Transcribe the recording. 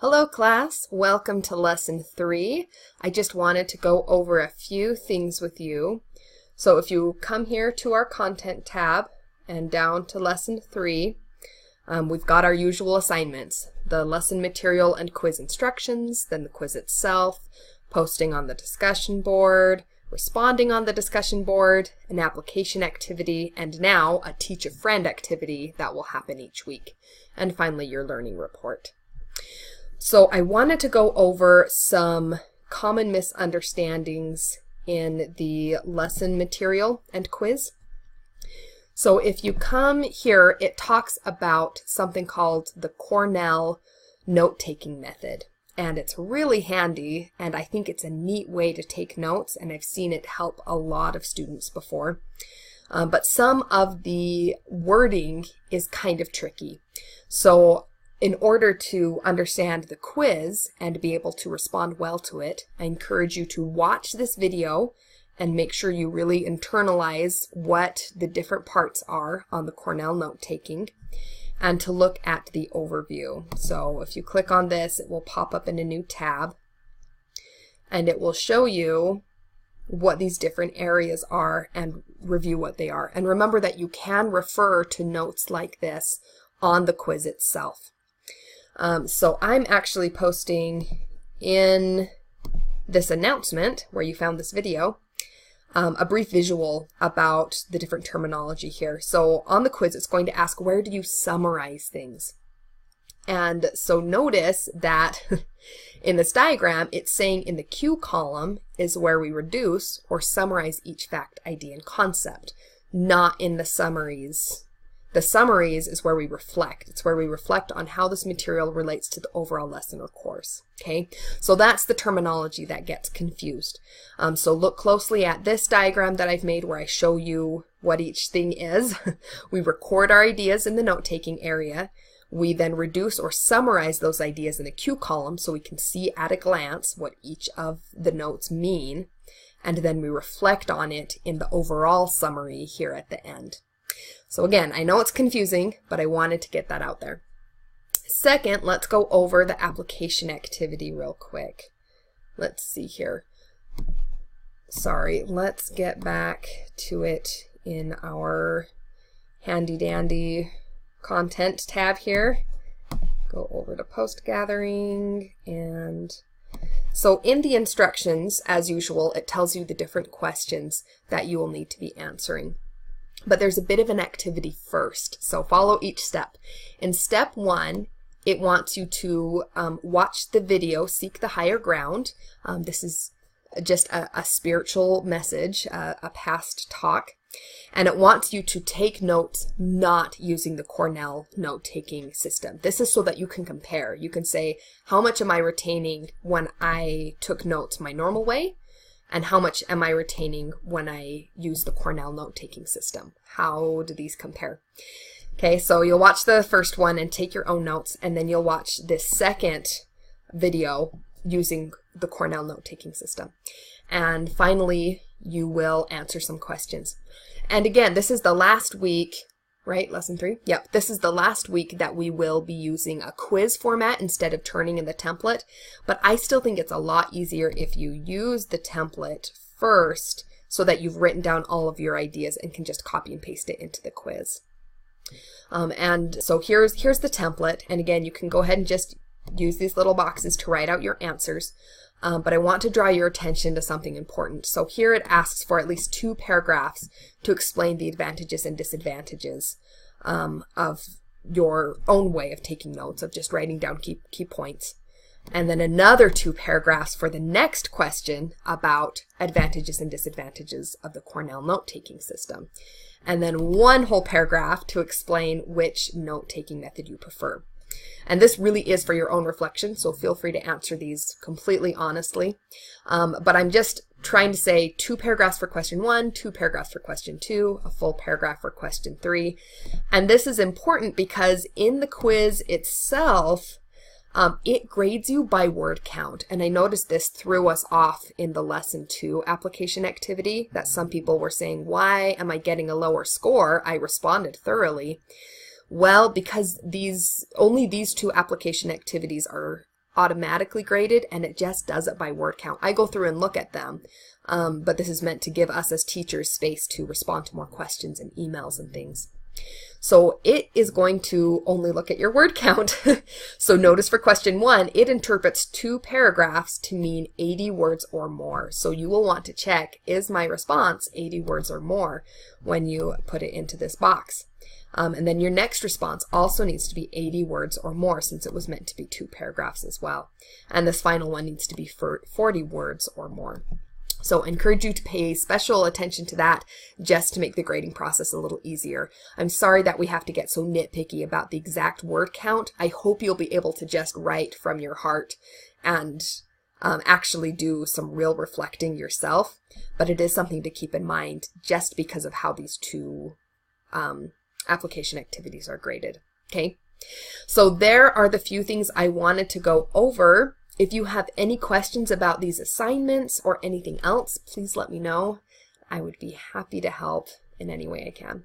Hello class, welcome to lesson 3. I just wanted to go over a few things with you. So if you come here to our content tab and down to lesson 3, we've got our usual assignments, the lesson material and quiz instructions, then the quiz itself, posting on the discussion board, responding on the discussion board, an application activity, and now a teach a friend activity that will happen each week. And finally your learning report. So I wanted to go over some common misunderstandings in the lesson material and quiz. So if you come here, it talks about something called the Cornell note-taking method. And it's really handy, and I think it's a neat way to take notes, and I've seen it help a lot of students before. But some of the wording is kind of tricky. So in order to understand the quiz and be able to respond well to it, I encourage you to watch this video and make sure you really internalize what the different parts are on the Cornell note-taking and to look at the overview. So if you click on this, it will pop up in a new tab and it will show you what these different areas are and review what they are. And remember that you can refer to notes like this on the quiz itself. So I'm actually posting in this announcement where you found this video a brief visual about the different terminology here. So on the quiz it's going to ask, where do you summarize things? And so notice that in this diagram it's saying in the Q column is where we reduce or summarize each fact, idea, and concept, not in the summaries. The summaries is where we reflect. It's where we reflect on how this material relates to the overall lesson or course. Okay, so that's the terminology that gets confused. So look closely at this diagram that I've made where I show you what each thing is. We record our ideas in the note-taking area. We then reduce or summarize those ideas in the Q column so we can see at a glance what each of the notes mean. And then we reflect on it in the overall summary here at the end. So again, I know it's confusing, but I wanted to get that out there. Second, let's go over the application activity real quick. Let's see here. Sorry, let's get back to it in our handy dandy content tab here. Go over to post gathering, and so in the instructions, as usual, it tells you the different questions that you will need to be answering. But there's a bit of an activity first, so follow each step. In step 1, it wants you to watch the video, Seek the Higher Ground. This is just a spiritual message, a past talk. And it wants you to take notes not using the Cornell note-taking system. This is so that you can compare. You can say, how much am I retaining when I took notes my normal way? And how much am I retaining when I use the Cornell note-taking system? How do these compare? Okay, so you'll watch the first one and take your own notes, and then you'll watch this second video using the Cornell note-taking system. And finally, you will answer some questions. And again, this is the last week, right? Lesson 3? Yep, this is the last week that we will be using a quiz format instead of turning in the template. But I still think it's a lot easier if you use the template first so that you've written down all of your ideas and can just copy and paste it into the quiz. And so here's the template. And again, you can go ahead and just use these little boxes to write out your answers. But I want to draw your attention to something important. So here it asks for at least 2 paragraphs to explain the advantages and disadvantages of your own way of taking notes, of just writing down key points. And then another 2 paragraphs for the next question about advantages and disadvantages of the Cornell note-taking system. And then 1 whole paragraph to explain which note-taking method you prefer. And this really is for your own reflection, so feel free to answer these completely honestly. But I'm just trying to say 2 paragraphs for question 1, 2 paragraphs for question 2, a full paragraph for question 3. And this is important because in the quiz itself, it grades you by word count. And I noticed this threw us off in the lesson 2 application activity, that some people were saying, why am I getting a lower score? I responded thoroughly. Well, because only these 2 application activities are automatically graded, and it just does it by word count. I go through and look at them, but this is meant to give us as teachers space to respond to more questions and emails and things. So it is going to only look at your word count. So notice for question 1, it interprets 2 paragraphs to mean 80 words or more. So you will want to check, is my response 80 words or more when you put it into this box? And then your next response also needs to be 80 words or more, since it was meant to be 2 paragraphs as well. And this final one needs to be 40 words or more. So I encourage you to pay special attention to that just to make the grading process a little easier. I'm sorry that we have to get so nitpicky about the exact word count. I hope you'll be able to just write from your heart and actually do some real reflecting yourself. But it is something to keep in mind just because of how these 2 application activities are graded. Okay, so there are the few things I wanted to go over. If you have any questions about these assignments or anything else, please let me know. I would be happy to help in any way I can.